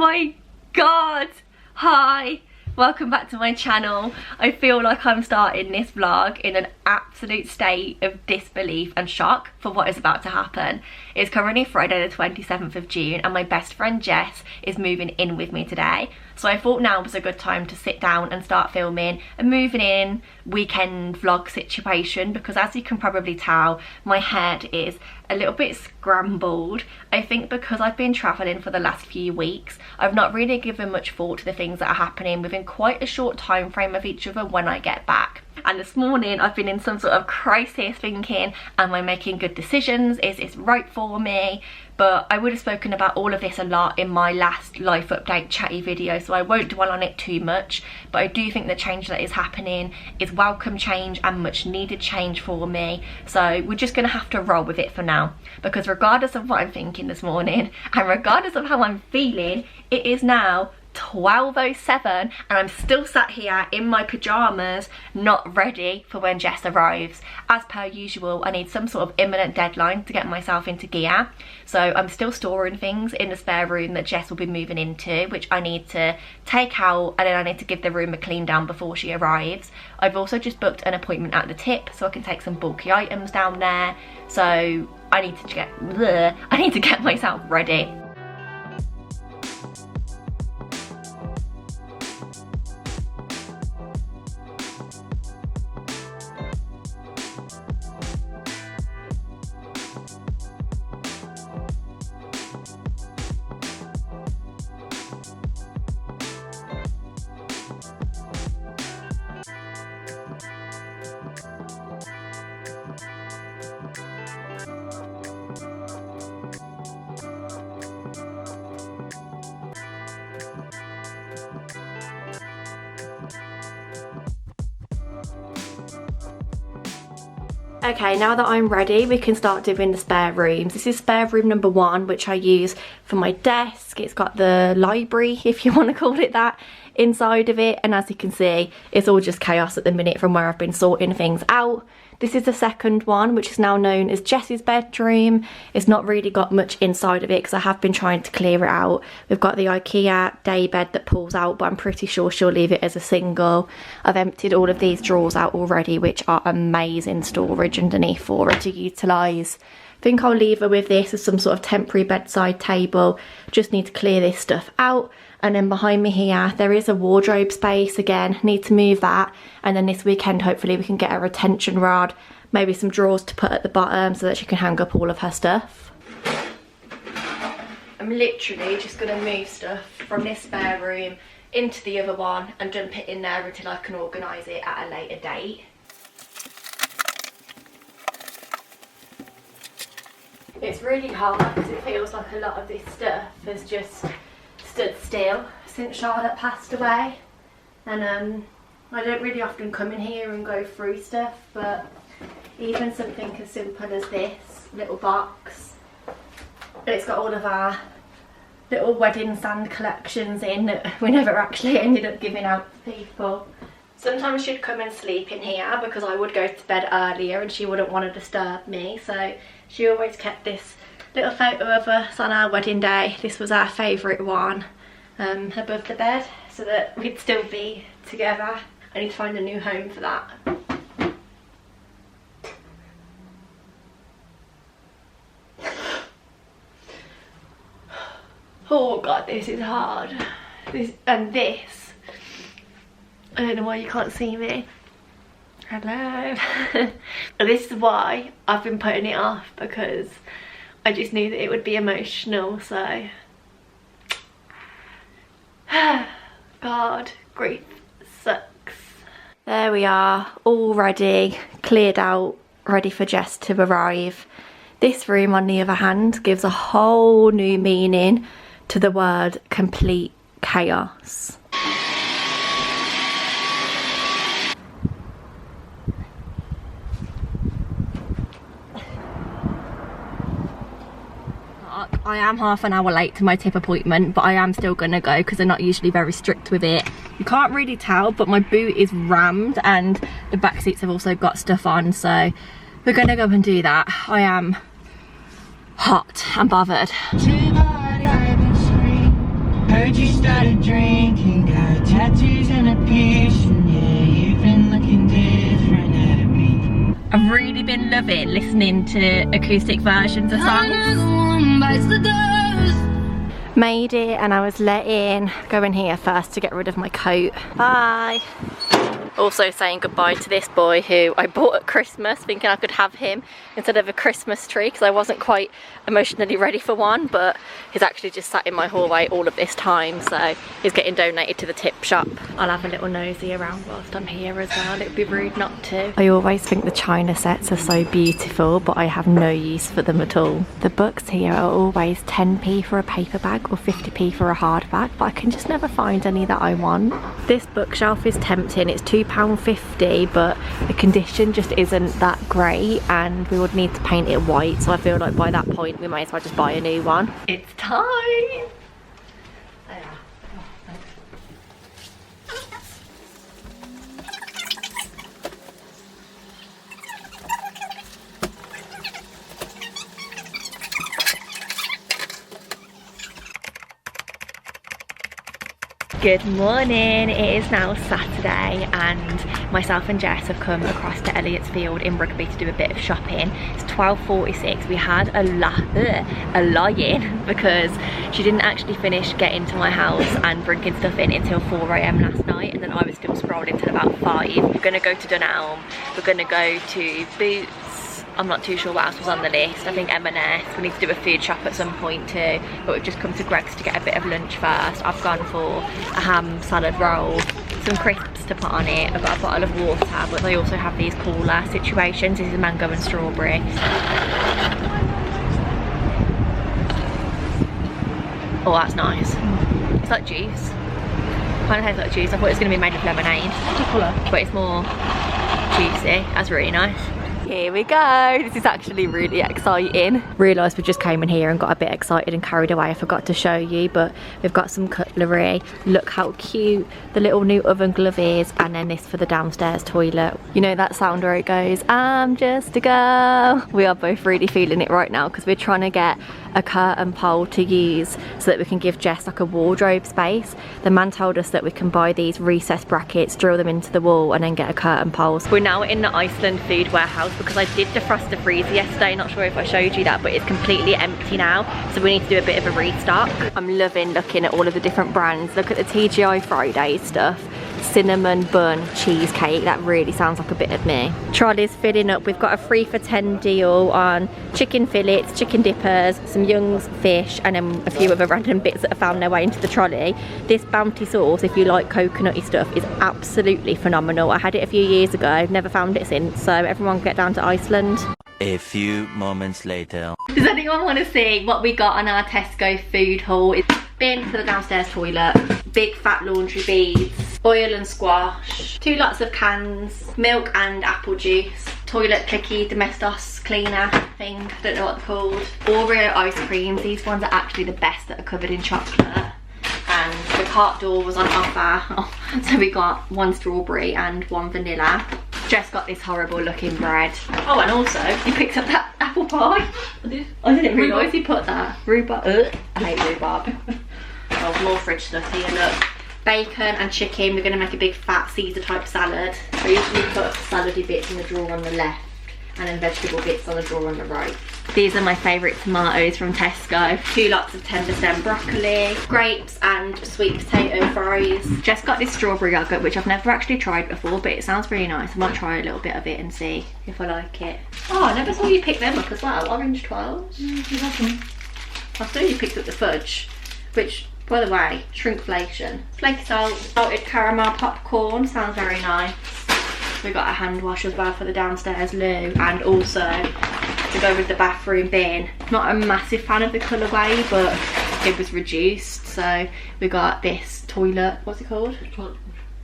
my god! Hi! Welcome back to my channel. I feel like I'm starting this vlog in an absolute state of disbelief and shock for what is about to happen. It's currently Friday the 27th of June and my best friend Jess is moving in with me today. So I thought now was a good time to sit down and start filming a moving in weekend vlog situation, because as you can probably tell, my head is a little bit scrambled. I think because I've been travelling for the last few weeks, I've not really given much thought to the things that are happening within quite a short time frame of each other when I get back. And this morning I've been in some sort of crisis thinking, am I making good decisions? Is this right for me? But I would have spoken about all of this a lot in my last life update chatty video, so I won't dwell on it too much. But I do think the change that is happening is welcome change and much needed change for me. So we're just going to have to roll with it for now, because regardless of what I'm thinking this morning and regardless of how I'm feeling, it is now 12:07 and I'm still sat here in my pyjamas, not ready for when Jess arrives. As per usual, I need some sort of imminent deadline to get myself into gear, so I'm still storing things in the spare room that Jess will be moving into, which I need to take out, and then I need to give the room a clean down before she arrives. I've also just booked an appointment at the Tip so I can take some bulky items down there, so I need to get myself ready. Okay, now that I'm ready, we can start doing the spare rooms. This is spare room number 1, which I use for my desk. It's got the library, if you want to call it that, inside of it. And as you can see, it's all just chaos at the minute from where I've been sorting things out. This is the second one, which is now known as Jess's bedroom. It's not really got much inside of it because I have been trying to clear it out. We've got the IKEA day bed that pulls out, but I'm pretty sure she'll leave it as a single. I've emptied all of these drawers out already, which are amazing storage underneath for her to utilise. I think I'll leave her with this as some sort of temporary bedside table. Just need to clear this stuff out. And then behind me here, there is a wardrobe space. Again, need to move that. And then this weekend, hopefully we can get a retention rod, maybe some drawers to put at the bottom so that she can hang up all of her stuff. I'm literally just gonna move stuff from this spare room into the other one and dump it in there until I can organise it at a later date. It's really hard because it feels like a lot of this stuff has just stood still since Charlotte passed away, and I don't really often come in here and go through stuff, but even something as simple as this little box, it's got all of our little wedding sand collections in that we never actually ended up giving out to people. Sometimes she'd come and sleep in here because I would go to bed earlier and she wouldn't want to disturb me, so she always kept this little photo of us on our wedding day. This was our favourite one, above the bed, so that we'd still be together. I need to find a new home for that. Oh god, this is hard. This, I don't know why you can't see me. Hello. This is why I've been putting it off, because I just knew that it would be emotional, so God, grief sucks. There we are, all ready, cleared out, ready for Jess to arrive. This room, on the other hand, gives a whole new meaning to the word complete chaos. I am half an hour late to my Tip appointment, but I am still gonna go because they're not usually very strict with it. You can't really tell, but my boot is rammed and the back seats have also got stuff on, so we're gonna go and do that. I am hot and bothered. heard you started drinking, got tattoos and a piercing. Yeah, you've been looking different at me. I've really been loving listening to acoustic versions of songs. Made it, and I was let in. Go in here first to get rid of my coat. Bye. Also saying goodbye to this boy who I bought at Christmas, thinking I could have him instead of a Christmas tree because I wasn't quite emotionally ready for one, but he's actually just sat in my hallway all of this time, so he's getting donated to the tip shop. I'll have a little nosy around whilst I'm here as well. It'd be rude not to. I always think the china sets are so beautiful, but I have no use for them at all. The books here are always 10p for a paperback or 50p for a hardback, but I can just never find any that I want. This bookshelf is tempting. It's £2.50, but the condition just isn't that great, and we would need to paint it white, so I feel like by that point we might as well just buy a new one. It's time! Good morning, it is now Saturday and myself and Jess have come across to Elliot's Field in Rugby to do a bit of shopping. It's 12:46. We had a lie-in because she didn't actually finish getting to my house and bringing stuff in until 4 AM last night, and then I was still scrolling till about 5. We're gonna go to Dunelm, we're gonna go to Boots. I'm not too sure what else was on the list. I think M&S. We need to do a food shop at some point too, but we've just come to Greg's to get a bit of lunch first. I've gone for a ham salad roll, some crisps to put on it. I've got a bottle of water, but they also have these cooler situations. This is mango and strawberry. Oh, that's nice. It's like juice. Kind of tastes like juice. I thought it was going to be made of lemonade, but it's more juicy. That's really nice. Here we go. This is actually really exciting. Realised we just came in here and got a bit excited and carried away. I forgot to show you, but we've got some cutlery. Look how cute the little new oven glove is, and then this for the downstairs toilet. You know that sound where it goes, I'm just a girl? We are both really feeling it right now because we're trying to get a curtain pole to use so that we can give Jess like a wardrobe space. The man told us that we can buy these recessed brackets, drill them into the wall, and then get a curtain pole. We're now in the Iceland food warehouse because I did defrost the freezer yesterday. Not sure if I showed you that, but it's completely empty now, so we need to do a bit of a restock. I'm loving looking at all of the different brands. Look at the TGI Fridays stuff. Cinnamon bun cheesecake, that really sounds like a bit of me. Trolley's filling up. We've got a 3 for £10 deal on chicken fillets, chicken dippers, some Young's fish, and then a few other random bits that have found their way into the trolley. This Bounty sauce, if you like coconutty stuff, is absolutely phenomenal. I had it a few years ago, I've never found it since, so everyone get down to Iceland. A few moments later. Does anyone want to see what we got on our Tesco food haul? It's bin for the downstairs toilet, big fat laundry beads, oil and squash, 2 lots of cans, milk and apple juice, toilet clicky domestos cleaner thing, I don't know what they're called, Oreo ice creams. These ones are actually the best that are covered in chocolate, and the cart door was on offer, so we got 1 strawberry and 1 vanilla. Jess got this horrible looking bread. Oh, and also you picked up that apple pie. I didn't realise you put that. Rhubarb. I hate rhubarb. Oh, more fridge stuff here, look. Bacon and chicken. We're going to make a big fat Caesar type salad. I usually put salady bits in the drawer on the left and then vegetable bits on the drawer on the right. These are my favourite tomatoes from Tesco. 2 lots of 10% broccoli, grapes and sweet potato fries. Just got this strawberry yoghurt, which I've never actually tried before, but it sounds really nice. I might try a little bit of it and see if I like it. Oh, I never saw you pick them up as well. Orange 12s. You're welcome. I saw you picked up the fudge, which, by the way, shrinkflation. Flaky salt, salted caramel popcorn, sounds very nice. We got a hand wash as well for the downstairs loo, and also to go with the bathroom bin. Not a massive fan of the colourway, but it was reduced, so we got this toilet, what's it called?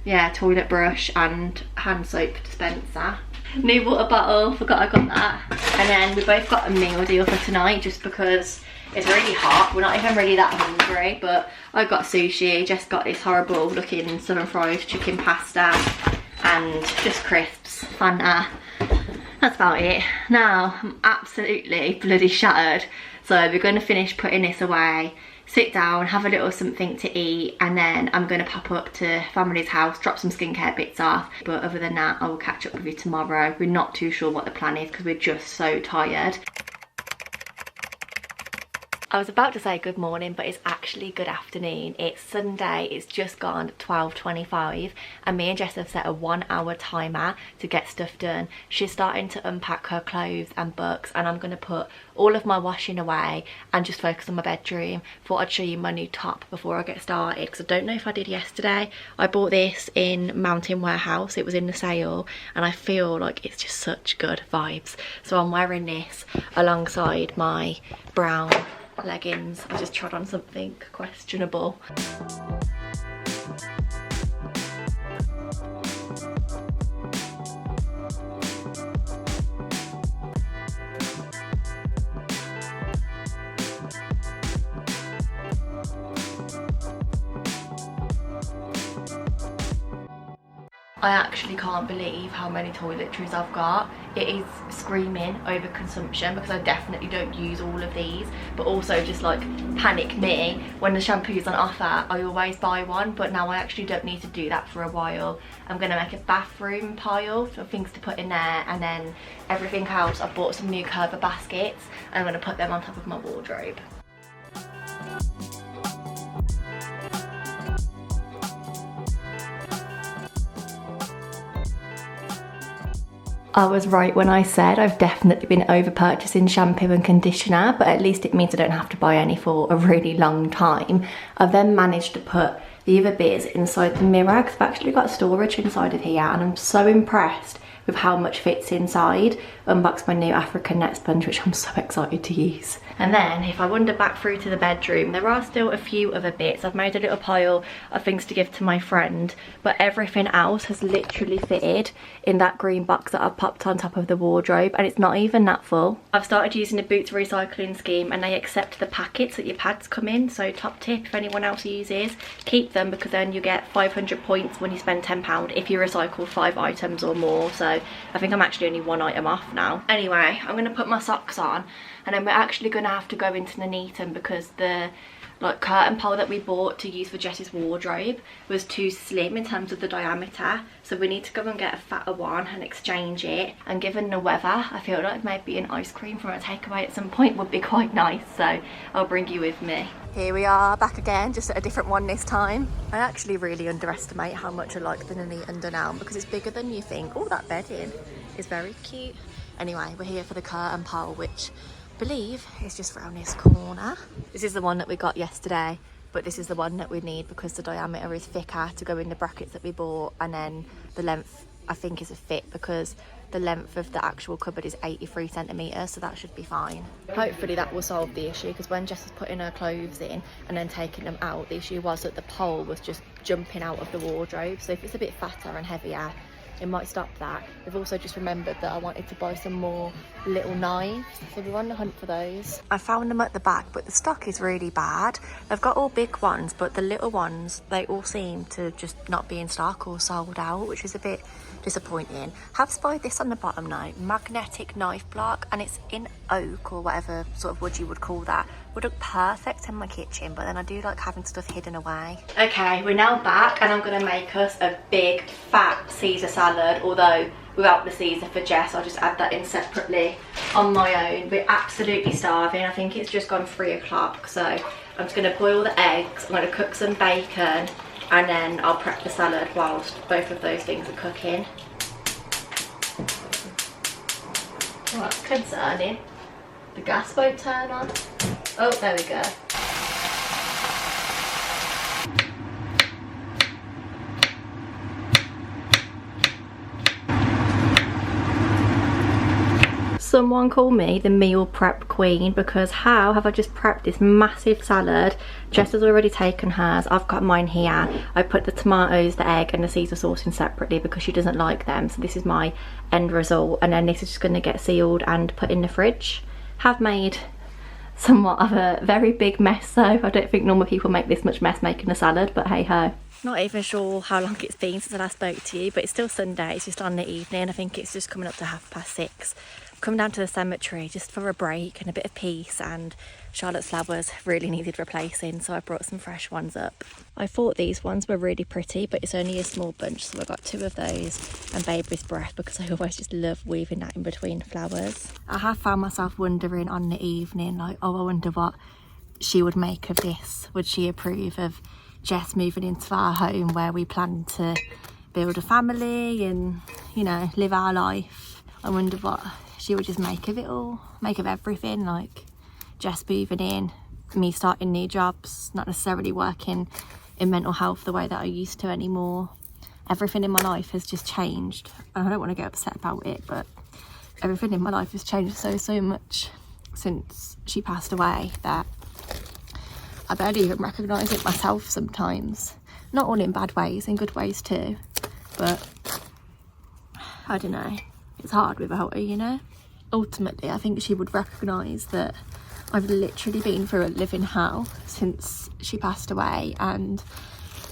Yeah, toilet brush and hand soap dispenser. New water bottle, forgot I got that. And then we both got a meal deal for tonight just because it's really hot. We're not even really that hungry, but I got sushi, Jess got this horrible looking southern fried chicken pasta and just crisps, Fanta. That's about it. Now I'm absolutely bloody shattered, so we're going to finish putting this away, sit down, have a little something to eat, and then I'm going to pop up to family's house, drop some skincare bits off. But other than that, I will catch up with you tomorrow. We're not too sure what the plan is because we're just so tired. I was about to say good morning, but it's actually good afternoon. It's Sunday, it's just gone 12:25, and me and Jess have set a 1 hour timer to get stuff done. She's starting to unpack her clothes and books, and I'm going to put all of my washing away and just focus on my bedroom. Thought I'd show you my new top before I get started, because I don't know if I did yesterday. I bought this in Mountain Warehouse, it was in the sale, and I feel like it's just such good vibes. So I'm wearing this alongside my brown leggings. I just trod on something questionable. I actually can't believe how many toiletries I've got. It is screaming over consumption because I definitely don't use all of these, but also just like panic me when the shampoo's on offer. I always buy one, but now I actually don't need to do that for a while. I'm gonna make a bathroom pile for things to put in there, and then everything else, I've bought some new Curver baskets and I'm gonna put them on top of my wardrobe. I was right when I said I've definitely been over purchasing shampoo and conditioner, but at least it means I don't have to buy any for a really long time. I've then managed to put the other bits inside the mirror because I've actually got storage inside of here, and I'm so impressed with how much fits inside. Unboxed my new African net sponge, which I'm so excited to use. And then if I wander back through to the bedroom, there are still a few other bits. I've made a little pile of things to give to my friend, but everything else has literally fitted in that green box that I've popped on top of the wardrobe, and it's not even that full. I've started using the Boots recycling scheme, and they accept the packets that your pads come in, so top tip if anyone else uses, keep them, because then you get 500 points when you spend £10 if you recycle 5 items or more. So I think I'm actually only 1 item off now. Anyway, I'm gonna put my socks on, and then we're actually gonna have to go into Nuneaton because the curtain pole that we bought to use for Jess's wardrobe was too slim in terms of the diameter, so we need to go and get a fatter one and exchange it. And given the weather, I feel like maybe an ice cream from a takeaway at some point would be quite nice, so I'll bring you with me. Here we are back again, just at a different one this time. I actually really underestimate how much I like the Nuneaton Dunelm because it's bigger than you think. Oh, that bedding is very cute. Anyway, we're here for the curtain pole, which I believe is just around this corner. This is the one that we got yesterday, but this is the one that we need because the diameter is thicker to go in the brackets that we bought, and then the length I think is a fit because the length of the actual cupboard is 83 centimetres, so that should be fine. Hopefully that will solve the issue, because when Jess was putting her clothes in and then taking them out, the issue was that the pole was just jumping out of the wardrobe. So if it's a bit fatter and heavier, it might stop that. We've also just remembered that I wanted to buy some more little knives, so we're on the hunt for those. I found them at the back, but the stock is really bad. They've got all big ones, but the little ones, they all seem to just not be in stock or sold out, which is a bit disappointing. Have spied this on the bottom now, magnetic knife block, and it's in oak or whatever sort of wood you would call that. Would look perfect in my kitchen, but then I do like having stuff hidden away. Okay, we're now back, and I'm gonna make us a big fat Caesar salad, although without the Caesar for Jess. I'll just add that in separately on my own. We're absolutely starving. I think it's just gone 3 o'clock, so I'm just gonna boil the eggs, I'm gonna cook some bacon, and then I'll prep the salad whilst both of those things are cooking. Well, that's concerning. The gas won't turn on. Oh, there we go. Someone call me the meal prep queen, because how have I just prepped this massive salad? Jess has already taken hers, I've got mine here. I put the tomatoes, the egg and the Caesar sauce in separately because she doesn't like them, so this is my end result, and then this is just going to get sealed and put in the fridge. Have made somewhat of a very big mess though. I don't think normal people make this much mess making a salad, but hey ho. Not even sure how long it's been since I last spoke to you, but it's still Sunday, it's just on the evening. I think it's just coming up to 6:30. come down to the cemetery just for a break and a bit of peace, and Charlotte's flowers really needed replacing, so I brought some fresh ones up. I thought these ones were really pretty, but it's only a small bunch, so I got 2 of those and Baby's Breath, because I always just love weaving that in between flowers. I have found myself wondering on the evening, like, oh, I wonder what she would make of this. Would she approve of Jess moving into our home where we plan to build a family and, you know, live our life? I wonder what she would just make of it all, make of everything, like Jess moving in, me starting new jobs, not necessarily working in mental health the way that I used to anymore. Everything in my life has just changed, and I don't want to get upset about it, but everything in my life has changed so much since she passed away that I barely even recognise it myself sometimes. Not all in bad ways, in good ways too, but I don't know, it's hard without her, you know. Ultimately, I think she would recognise that I've literally been through a living hell since she passed away, and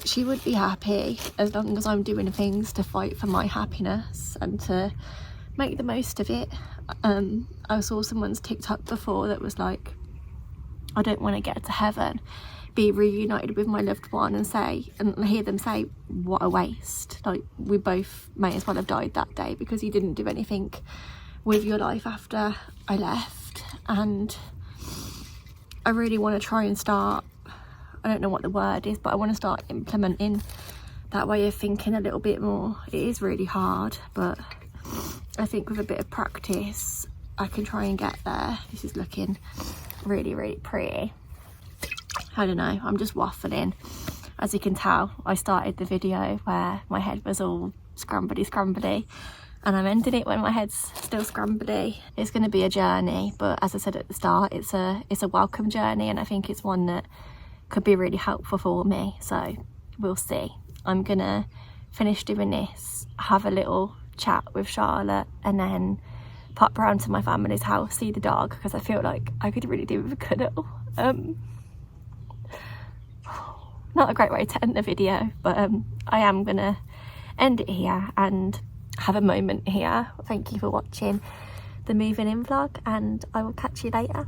she would be happy as long as I'm doing things to fight for my happiness and to make the most of it. I saw someone's TikTok before that was like, I don't want to get to heaven, be reunited with my loved one and hear them say, what a waste. Like, we both may as well have died that day because you didn't do anything with your life after I left. And I really want to try and start, I don't know what the word is, but I want to start implementing that way of thinking a little bit more. It is really hard, but I think with a bit of practice I can try and get there. This is looking really pretty. I don't know, I'm just waffling. As you can tell, I started the video where my head was all scrambly, and I'm ending it when my head's still scrambly. It's going to be a journey, but as I said at the start, it's a welcome journey, and I think it's one that could be really helpful for me, so we'll see. I'm gonna finish doing this, have a little chat with Charlotte, and then pop round to my family's house, see the dog, because I feel like I could really do with a cuddle. Not a great way to end the video, but I am gonna end it here and have a moment here. Thank you for watching the moving in vlog, and I will catch you later.